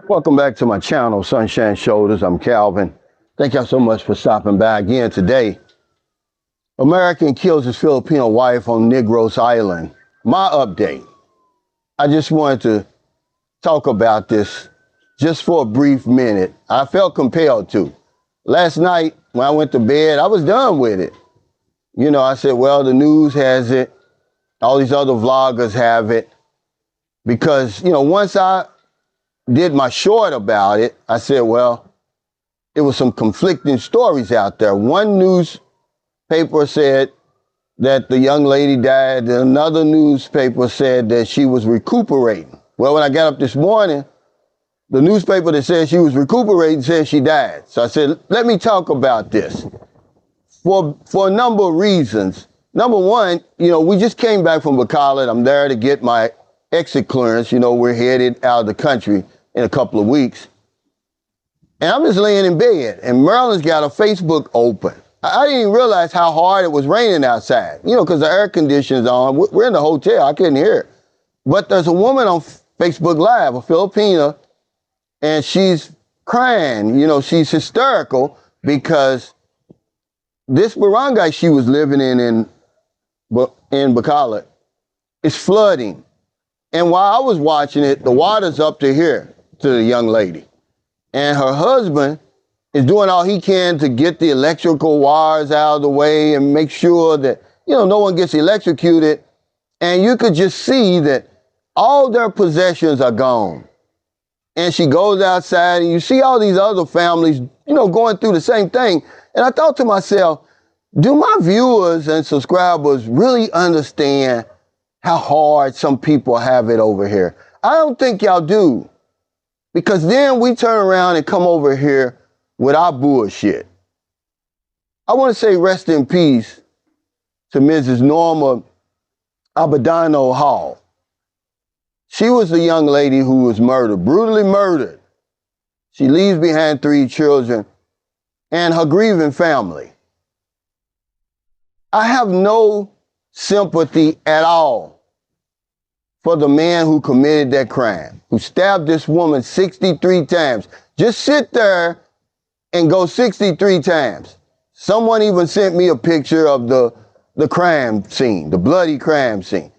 Welcome back to my channel, Sunshine Shoulders. I'm Calvin. Thank y'all so much for stopping by again today. American kills his Filipino wife on Negros Island. My update. I just wanted to talk about this just for a brief minute. I felt compelled to. Last night when I went to bed, I was done with it. You know, I said, well, the news has it. All these other vloggers have it. Because, once I did my short about it, I said, well, there was some conflicting stories out there. One newspaper said that the young lady died. Another newspaper said that she was recuperating. Well, when I got up this morning, the newspaper that said she was recuperating said she died. So I said, let me talk about this for a number of reasons. Number one, we just came back from Bacolod. I'm there to get my exit clearance. We're headed out of the country in a couple of weeks. And I'm just laying in bed, and Maryland's got a Facebook open. I didn't even realize how hard it was raining outside, because the air conditioning's on. We're in the hotel. I couldn't hear it. But there's a woman on Facebook Live, a Filipina, and she's crying. She's hysterical because this barangay she was living in Bacolod is flooding. And while I was watching it, the water's up to here, to the young lady. And her husband is doing all he can to get the electrical wires out of the way and make sure that, no one gets electrocuted. And you could just see that all their possessions are gone. And she goes outside and you see all these other families, going through the same thing. And I thought to myself, do my viewers and subscribers really understand how hard some people have it over here? I don't think y'all do. Because then we turn around and come over here with our bullshit. I want to say rest in peace to Mrs. Norma Abadano Hall. She was the young lady who was murdered, brutally murdered. She leaves behind 3 children and her grieving family. I have no sympathy at all for the man who committed that crime, who stabbed this woman 63 times. Just sit there and go 63 times. Someone even sent me a picture of the crime scene, the bloody crime scene.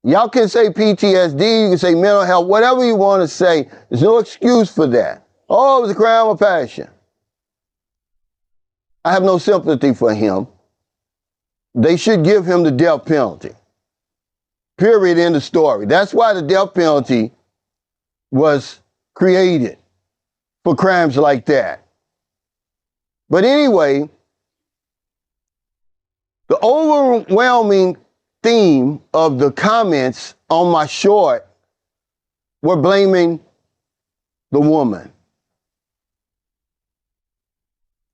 Y'all can say PTSD, you can say mental health, whatever you want to say. There's no excuse for that. Oh, it was a crime of passion. I have no sympathy for him. They should give him the death penalty. Period, end of story. That's why the death penalty was created, for crimes like that. But anyway, the overwhelming theme of the comments on my short were blaming the woman.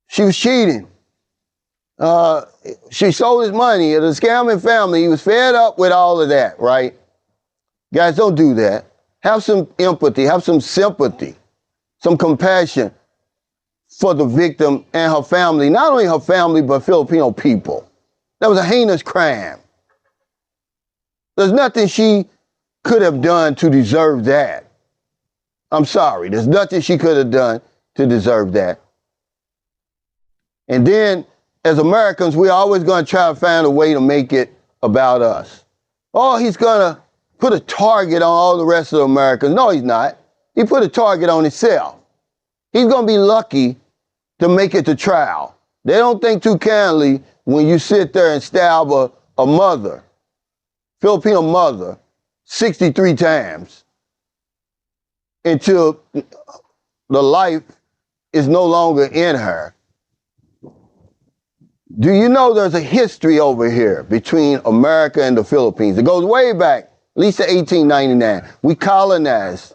She was cheating. She sold his money at a scamming family. He was fed up with all of that, right? Guys, don't do that. Have some empathy, have some sympathy, some compassion for the victim and her family. Not only her family, but Filipino people. That was a heinous crime. There's nothing she could have done to deserve that. I'm sorry. There's nothing she could have done to deserve that. And then, as Americans, we're always going to try to find a way to make it about us. Oh, he's going to put a target on all the rest of the Americans. No, he's not. He put a target on himself. He's going to be lucky to make it to trial. They don't think too kindly when you sit there and stab a mother, Filipino mother, 63 times until the life is no longer in her. Do you know there's a history over here between America and the Philippines? It goes way back, at least to 1899. We colonized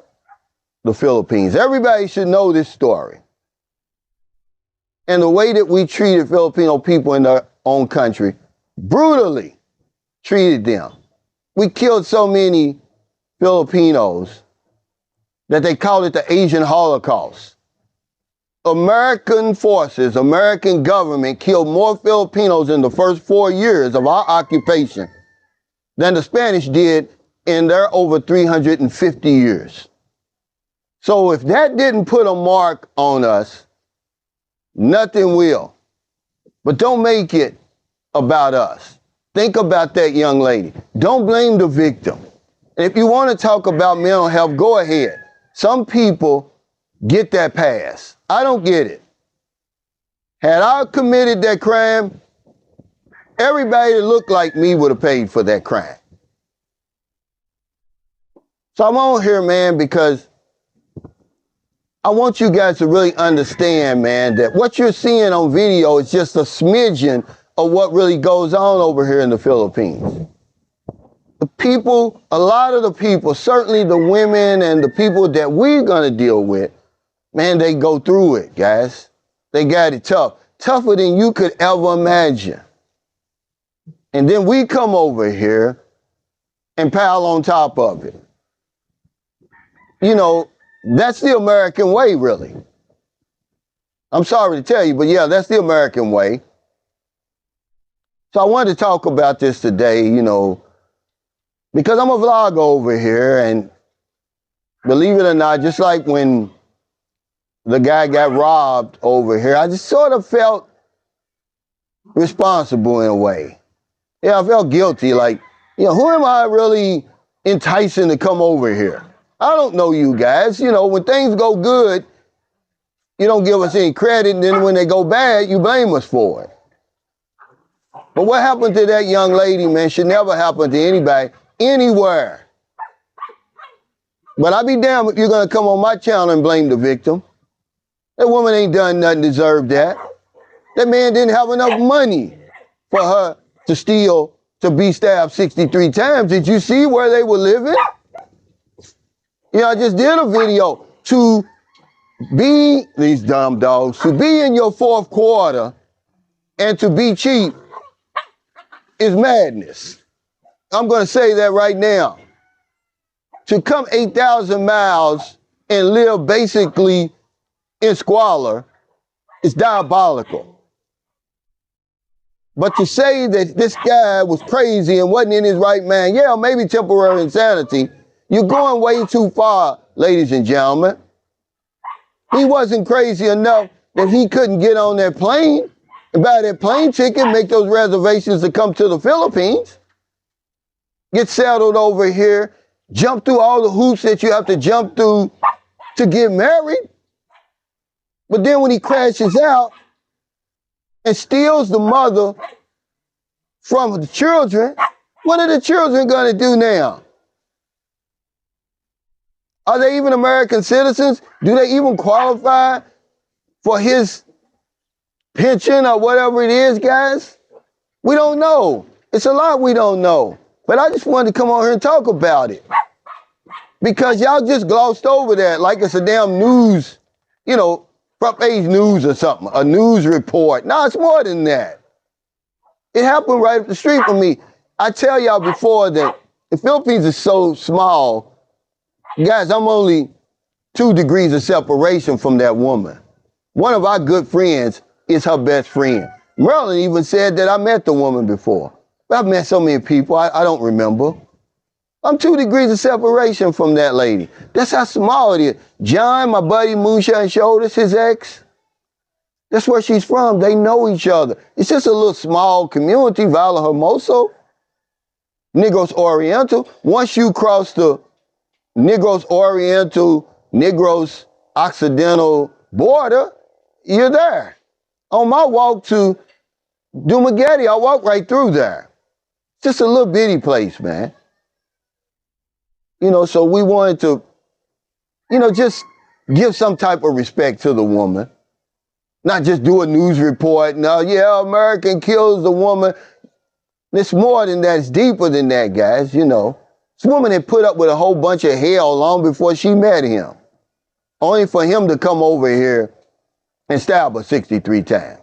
the Philippines. Everybody should know this story. And the way that we treated Filipino people in their own country, brutally treated them. We killed so many Filipinos that they called it the Asian Holocaust. American forces, American government killed more Filipinos in the first 4 years of our occupation than the Spanish did in their over 350 years. So if that didn't put a mark on us, nothing will. But don't make it about us. Think about that young lady. Don't blame the victim. And if you want to talk about mental health, go ahead. Some people get that pass. I don't get it. Had I committed that crime, everybody that looked like me would have paid for that crime. So I'm on here, man, because I want you guys to really understand, man, that what you're seeing on video is just a smidgen of what really goes on over here in the Philippines. The people, a lot of the people, certainly the women and the people that we're going to deal with, man, they go through it, guys. They got it tough. Tougher than you could ever imagine. And then we come over here and pile on top of it. You know, that's the American way, really. I'm sorry to tell you, but yeah, that's the American way. So I wanted to talk about this today, you know, because I'm a vlogger over here, and believe it or not, just like when the guy got robbed over here, I just sort of felt responsible in a way. Yeah, I felt guilty, like, you know, who am I really enticing to come over here? I don't know you guys. You know, when things go good, you don't give us any credit, and then when they go bad, you blame us for it. But what happened to that young lady, man, should never happen to anybody, anywhere. But I'll be damned if you're going to come on my channel and blame the victim. That woman ain't done nothing to deserve that. That man didn't have enough money for her to steal, to be stabbed 63 times. Did you see where they were living? You know, I just did a video to be, these dumb dogs, to be in your fourth quarter and to be cheap is madness. I'm going to say that right now. To come 8,000 miles and live basically in squalor is diabolical. But to say that this guy was crazy and wasn't in his right mind, yeah, maybe temporary insanity, you're going way too far, ladies and gentlemen. He wasn't crazy enough that he couldn't get on that plane and buy that plane ticket, make those reservations to come to the Philippines, get settled over here, jump through all the hoops that you have to jump through to get married. But then when he crashes out and steals the mother from the children, what are the children going to do now? Are they even American citizens? Do they even qualify for his pension or whatever it is, guys? We don't know. It's a lot we don't know. But I just wanted to come on here and talk about it. Because y'all just glossed over that like it's a damn news, you know, front page news or something, a news report. No, it's more than that. It happened right up the street from me. I tell y'all before that the Philippines is so small. Guys, I'm only 2 degrees of separation from that woman. One of our good friends is her best friend. Marilyn even said that I met the woman before. But I've met so many people, I don't remember. I'm 2 degrees of separation from that lady. That's how small it is. John, my buddy, Moonshine Shoulders, his ex, that's where she's from. They know each other. It's just a little small community, Vala Hermoso, Negros Oriental. Once you cross the Negros Oriental, Negros Occidental border, you're there. On my walk to Dumaguete, I walk right through there. Just a little bitty place, man. You know, so we wanted to, you know, just give some type of respect to the woman. Not just do a news report. No, yeah, American kills the woman. It's more than that. It's deeper than that, guys, you know. This woman had put up with a whole bunch of hell long before she met him. Only for him to come over here and stab her 63 times.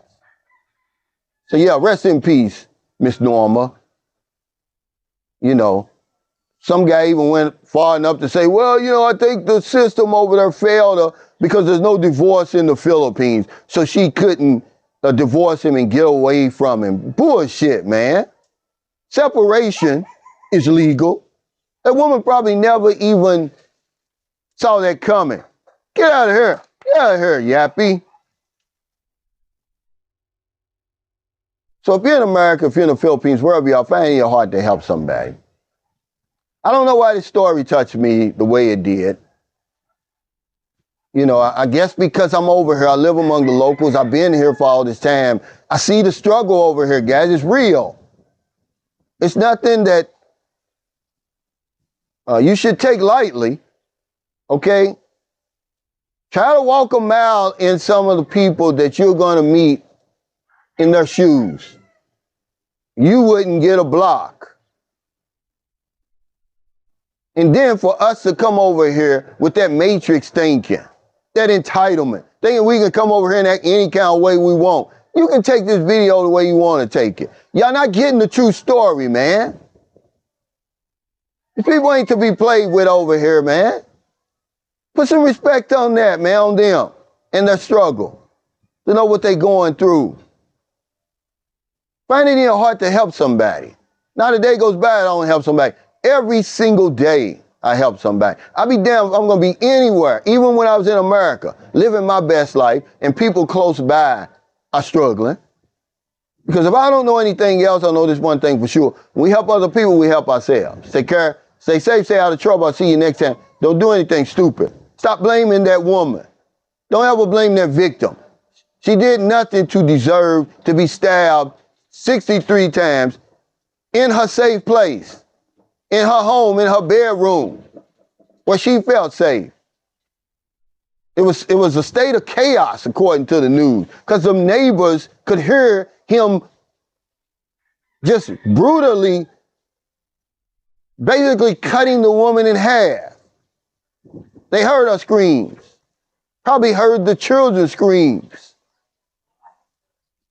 So yeah, rest in peace, Miss Norma. You know, some guy even went far enough to say, well, you know, I think the system over there failed her because there's no divorce in the Philippines. So she couldn't divorce him and get away from him. Bullshit, man. Separation is legal. That woman probably never even saw that coming. Get out of here. Get out of here, yappy. So if you're in America, if you're in the Philippines, wherever you are, find it in your heart to help somebody. I don't know why this story touched me the way it did. You know, I guess because I'm over here, I live among the locals, I've been here for all this time. I see the struggle over here, guys. It's real. It's nothing that you should take lightly, okay? Try to walk a mile in some of the people that you're going to meet in their shoes. You wouldn't get a block. And then for us to come over here with that matrix thinking, that entitlement, thinking we can come over here and act any kind of way we want. You can take this video the way you want to take it. Y'all not getting the true story, man. These people ain't to be played with over here, man. Put some respect on that, man, on them and their struggle. To know what they're going through. Find it in your heart to help somebody. Not a day goes by I don't help somebody. Every single day I help somebody. I'll be damned if I'm going to be anywhere, even when I was in America, living my best life, and people close by are struggling. Because if I don't know anything else, I know this one thing for sure. When we help other people, we help ourselves. Take care, stay safe, stay out of trouble. I'll see you next time. Don't do anything stupid. Stop blaming that woman. Don't ever blame that victim. She did nothing to deserve to be stabbed 63 times in her safe place, in her home, in her bedroom, where she felt safe. It was a state of chaos, according to the news, because the neighbors could hear him just brutally, basically cutting the woman in half. They heard her screams. Probably heard the children's screams.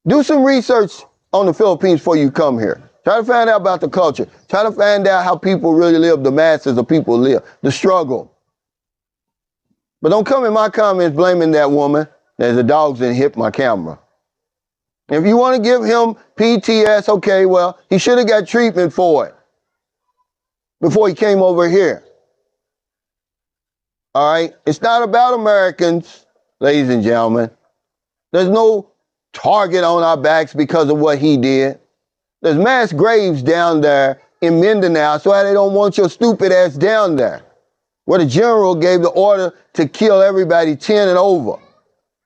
Do some research on the Philippines before you come here. Try to find out about the culture. Try to find out how people really live, the masses of people live, the struggle. But don't come in my comments blaming that woman. There's the dogs that hit my camera. If you want to give him PTS, okay, well, he should have got treatment for it before he came over here. All right? It's not about Americans, ladies and gentlemen. There's no target on our backs because of what he did. There's mass graves down there in Mindanao, so they don't want your stupid ass down there, where the general gave the order to kill everybody 10 and over.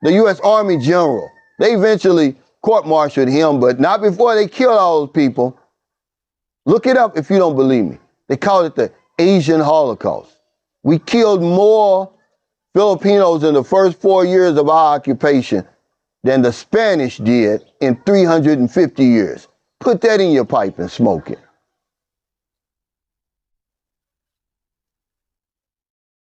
The U.S. Army general. They eventually court-martialed him, but not before they killed all those people. Look it up if you don't believe me. They called it the Asian Holocaust. We killed more Filipinos in the first 4 years of our occupation than the Spanish did in 350 years. Put that in your pipe and smoke it.